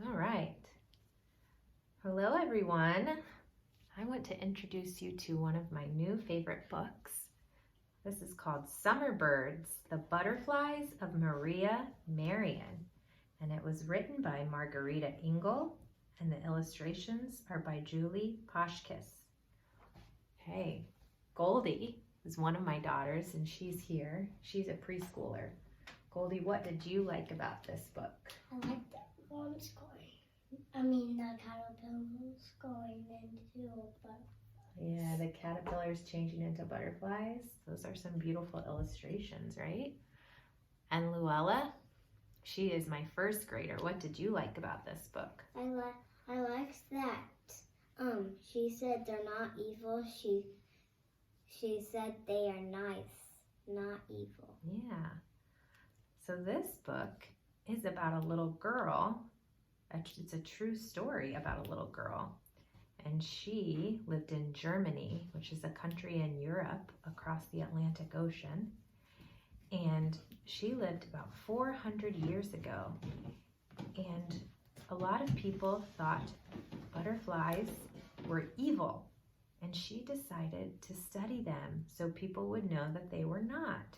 All right. Hello, everyone. I want to introduce you to one of my new favorite books. This is called Summer Birds, The Butterflies of Merian. And it was written by Margarita Engle, and the illustrations are by Paschkis. Hey, Goldie is one of my daughters, and she's here. She's a preschooler. Goldie, what did you like about this book? I like the worms the caterpillars going into a butterfly. Yeah, the caterpillars changing into butterflies. Those are some beautiful illustrations, right? And Luella, she is my first grader. What did you like about this book? I liked that. She said they're not evil. She said they are nice, not evil. Yeah. So this book is about a little girl. It's a true story about a little girl. And she lived in Germany, which is a country in Europe across the Atlantic Ocean. And she lived about 400 years ago. And a lot of people thought butterflies were evil. And she decided to study them so people would know that they were not.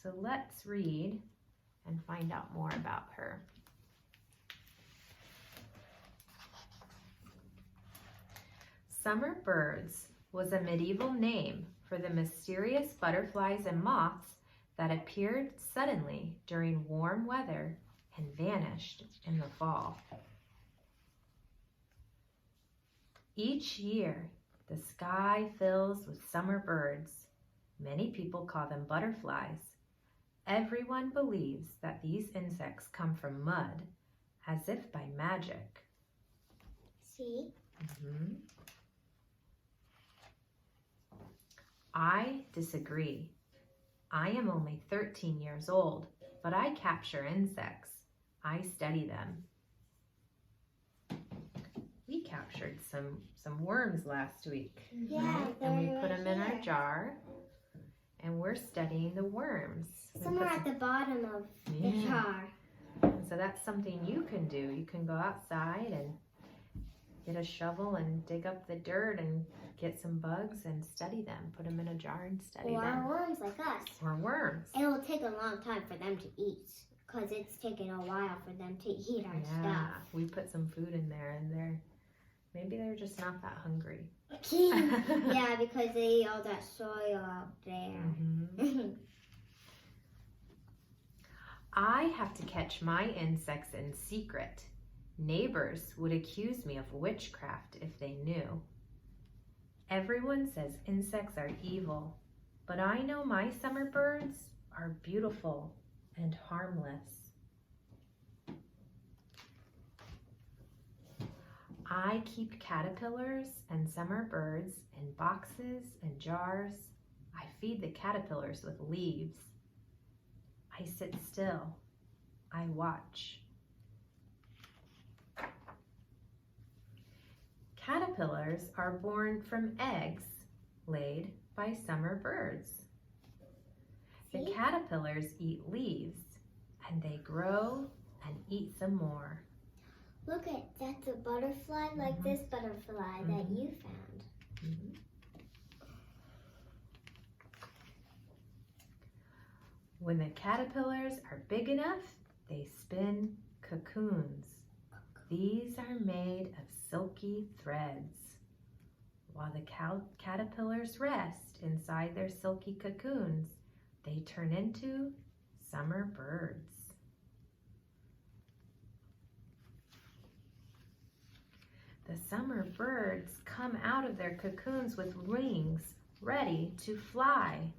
So let's read and find out more about her. Summer Birds was a medieval name for the mysterious butterflies and moths that appeared suddenly during warm weather and vanished in the fall. Each year, the sky fills with summer birds. Many people call them butterflies. Everyone believes that these insects come from mud, as if by magic. See? Mm-hmm. I disagree. I am only 13 years old, but I capture insects. I study them. We captured some worms last week, Yeah, right? And we put right them in our here. jar, and we're studying the worms. Some are at the bottom of the jar. So that's something you can do. You can go outside and get a shovel and dig up the dirt and get some bugs and study them. Put them in a jar and study them. Or worms like us. Or worms. It will take a long time for them to eat because it's taken a while for them to eat our stuff. We put some food in there and maybe they're just not that hungry. Yeah, because they eat all that soil out there. Mm-hmm. I have to catch my insects in secret. Neighbors would accuse me of witchcraft if they knew. Everyone says insects are evil, but I know my summer birds are beautiful and harmless. I keep caterpillars and summer birds in boxes and jars. I feed the caterpillars with leaves. I sit still. I watch. Caterpillars are born from eggs laid by summer birds. The caterpillars eat leaves, and they grow and eat some more. Look at, that's a butterfly like this butterfly that you found. When the caterpillars are big enough, they spin cocoons. These are made of silky threads. While the caterpillars rest inside their silky cocoons, they turn into summer birds. The summer birds come out of their cocoons with wings ready to fly.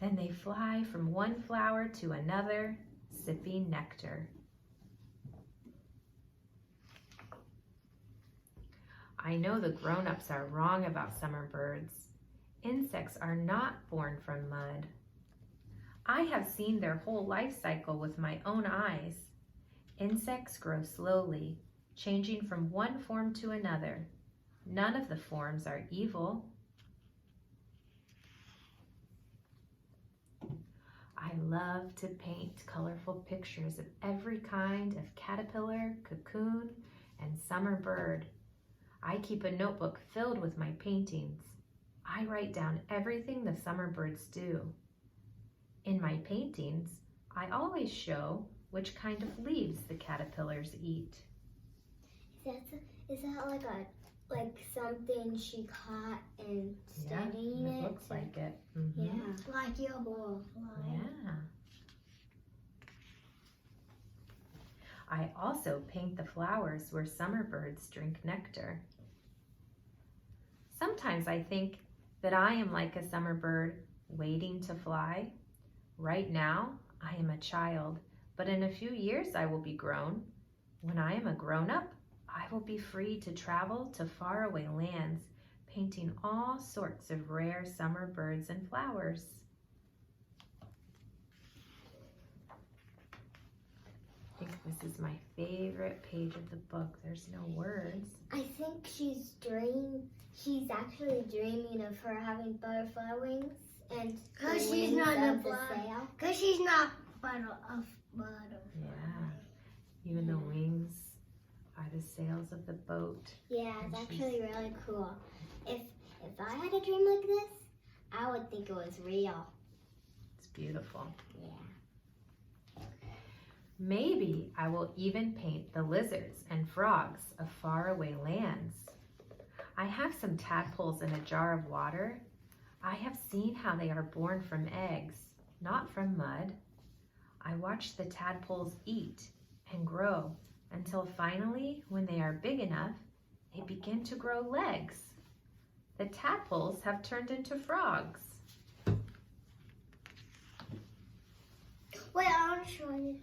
Then they fly from one flower to another, sipping nectar. I know the grown-ups are wrong about summer birds. Insects are not born from mud. I have seen their whole life cycle with my own eyes. Insects grow slowly, changing from one form to another. None of the forms are evil. I love to paint colorful pictures of every kind of caterpillar, cocoon, and summer bird. I keep a notebook filled with my paintings. I write down everything the summer birds do. In my paintings, I always show which kind of leaves the caterpillars eat. Is that like something she caught and studying it? Looks like it. Mm-hmm. Yeah, like your butterfly. Yeah. I also paint the flowers where summer birds drink nectar. Sometimes I think that I am like a summer bird waiting to fly. Right now, I am a child, but in a few years I will be grown. When I am a grown-up, I will be free to travel to faraway lands, painting all sorts of rare summer birds and flowers. I think this is my favorite page of the book. There's no words. I think she's actually dreaming of her having butterfly wings and Because the she's wings not of a the sail. Because she's not butterfly. Yeah. Even the wings are the sails of the boat. Yeah, it's actually really cool. If I had a dream like this, I would think it was real. It's beautiful. Yeah. Maybe I will even paint the lizards and frogs of faraway lands. I have some tadpoles in a jar of water. I have seen how they are born from eggs, not from mud. I watch the tadpoles eat and grow until finally, when they are big enough, they begin to grow legs. The tadpoles have turned into frogs. Wait, I want to show you.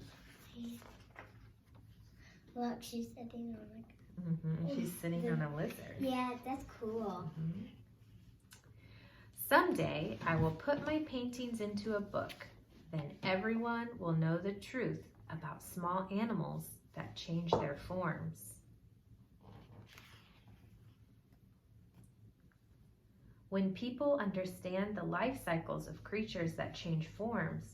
Look, she's sitting on She's sitting on a lizard. Yeah, that's cool. Someday, I will put my paintings into a book. Then everyone will know the truth about small animals that change their forms. When people understand the life cycles of creatures that change forms,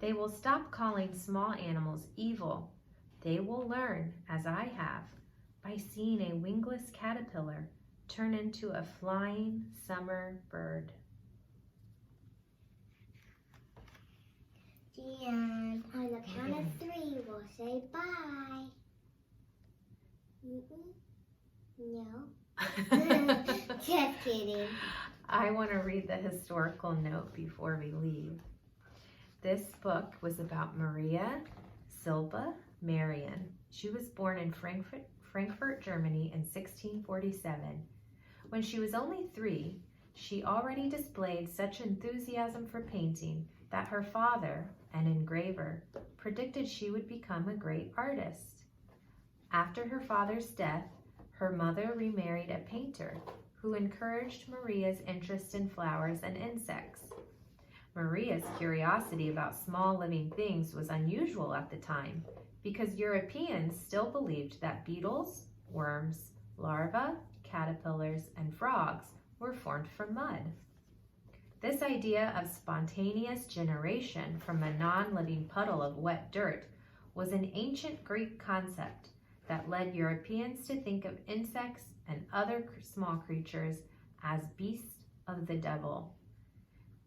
they will stop calling small animals evil. They will learn, as I have, by seeing a wingless caterpillar turn into a flying summer bird. And on the count of 3, we'll say bye. No. Just kidding. I want to read the historical note before we leave. This book was about Maria Silva Merian. She was born in Frankfurt, Germany in 1647. When she was only 3, she already displayed such enthusiasm for painting that her father, an engraver, predicted she would become a great artist. After her father's death, her mother remarried a painter who encouraged Maria's interest in flowers and insects. Maria's curiosity about small living things was unusual at the time because Europeans still believed that beetles, worms, larvae, caterpillars, and frogs were formed from mud. This idea of spontaneous generation from a non-living puddle of wet dirt was an ancient Greek concept that led Europeans to think of insects and other small creatures as beasts of the devil.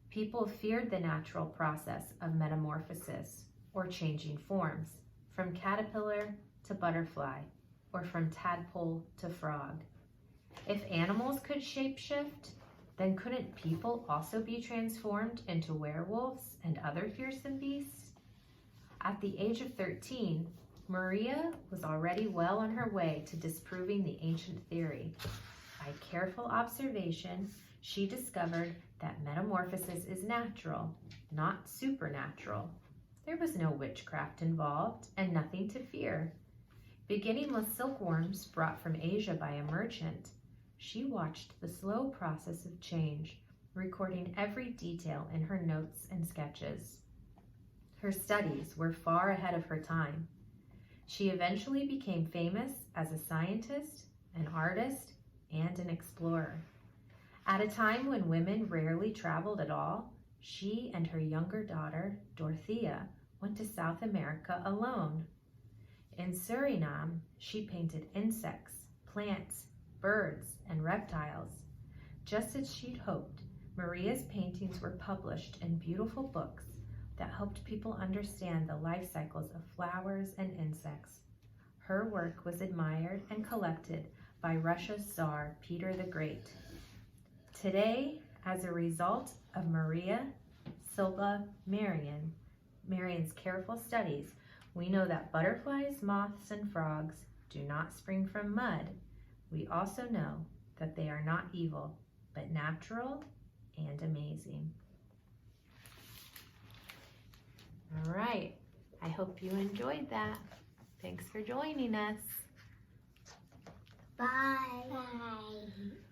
People feared the natural process of metamorphosis, or changing forms, from caterpillar to butterfly, or from tadpole to frog. If animals could shapeshift, then couldn't people also be transformed into werewolves and other fearsome beasts? At the age of 13, Maria was already well on her way to disproving the ancient theory. By careful observation, she discovered that metamorphosis is natural, not supernatural. There was no witchcraft involved and nothing to fear. Beginning with silkworms brought from Asia by a merchant, she watched the slow process of change, recording every detail in her notes and sketches. Her studies were far ahead of her time. She eventually became famous as a scientist, an artist, and an explorer. At a time when women rarely traveled at all, She and her younger daughter, Dorothea, went to South America alone. In Suriname, she painted insects, plants, birds, and reptiles. Just as she'd hoped, Maria's paintings were published in beautiful books that helped people understand the life cycles of flowers and insects. Her work was admired and collected by Russia's Tsar Peter the Great. Today, as a result of Maria Silva Merian's careful studies, we know that butterflies, moths, and frogs do not spring from mud. We also know that they are not evil, but natural and amazing. All right, I hope you enjoyed that. Thanks for joining us. Bye. Bye.